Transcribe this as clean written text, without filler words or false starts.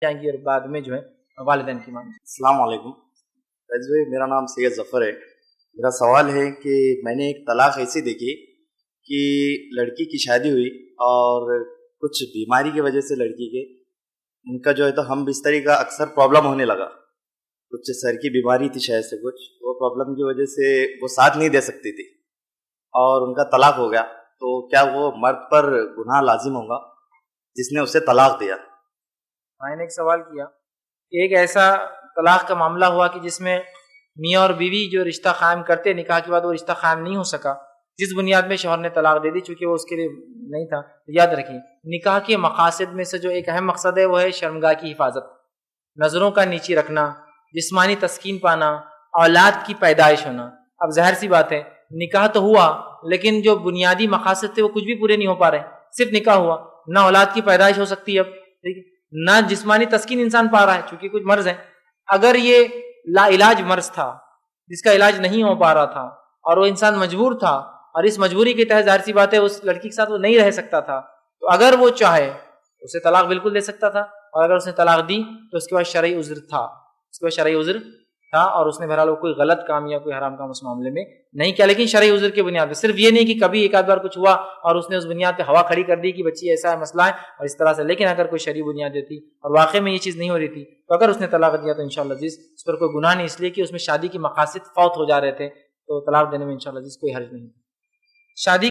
جائیں گی اور بعد میں جو ہے والدین کی مانگ. السلام علیکم فیض بھائی، میرا نام سید ظفر ہے. میرا سوال ہے کہ میں نے ایک طلاق ایسی دیکھی کہ لڑکی کی شادی ہوئی اور کچھ بیماری کی وجہ سے لڑکی کے ان کا جو ہے تو ہم بستری کا اکثر پرابلم ہونے لگا. کچھ سر کی بیماری تھی شاید سے، کچھ وہ پرابلم کی وجہ سے وہ ساتھ نہیں دے سکتی تھی اور ان کا طلاق ہو گیا. تو کیا وہ مرد پر گناہ لازم ہوگا جس نے اسے طلاق دیا؟ میں نے ایک سوال کیا کہ ایک ایسا طلاق کا معاملہ ہوا کہ جس میں میاں اور بیوی جو رشتہ قائم کرتے، نکاح کے بعد وہ رشتہ قائم نہیں ہو سکا، جس بنیاد میں شوہر نے طلاق دے دی چونکہ وہ اس کے لیے نہیں تھا. یاد رکھیں، نکاح کے مقاصد میں سے جو ایک اہم مقصد ہے وہ ہے شرمگاہ کی حفاظت، نظروں کا نیچی رکھنا، جسمانی تسکین پانا، اولاد کی پیدائش ہونا. اب ظاہر سی بات ہے نکاح تو ہوا لیکن جو بنیادی مقاصد تھے وہ کچھ بھی پورے نہیں ہو پا رہے. صرف نکاح ہوا، نہ اولاد کی پیدائش ہو سکتی ہے اب، ٹھیک ہے، نہ جسمانی تسکین انسان پا رہا ہے چونکہ کچھ مرض ہیں. اگر یہ لا علاج مرض تھا جس کا علاج نہیں ہو پا رہا تھا اور وہ انسان مجبور تھا اور اس مجبوری کے تحت ظاہر سی بات ہے اس لڑکی کے ساتھ وہ نہیں رہ سکتا تھا، تو اگر وہ چاہے اسے طلاق بالکل دے سکتا تھا. اور اگر اس نے طلاق دی تو اس کے بعد شرعی عذر تھا، اس کے بعد شرعی عذر تھا اور اس نے بہرحال کوئی غلط کام یا کوئی حرام کام اس معاملے میں نہیں کیا، لیکن شرعی عذر کے بنیاد پہ. صرف یہ نہیں کہ کبھی ایک آدھ بار کچھ ہوا اور اس نے اس بنیاد پہ ہوا کھڑی کر دی کہ بچی ایسا ہے مسئلہ ہے اور اس طرح سے. لیکن اگر کوئی شرعی بنیاد تھی اور واقع میں یہ چیز نہیں ہو رہی تھی تو اگر اس نے طلاق دیا تو انشاءاللہ عزیز اس پر کوئی گناہ نہیں، اس لیے کہ اس میں شادی کے مقاصد فوت ہو جا رہے تھے، تو طلاق دینے میں انشاءاللہ عزیز کوئی حرج نہیں. شادی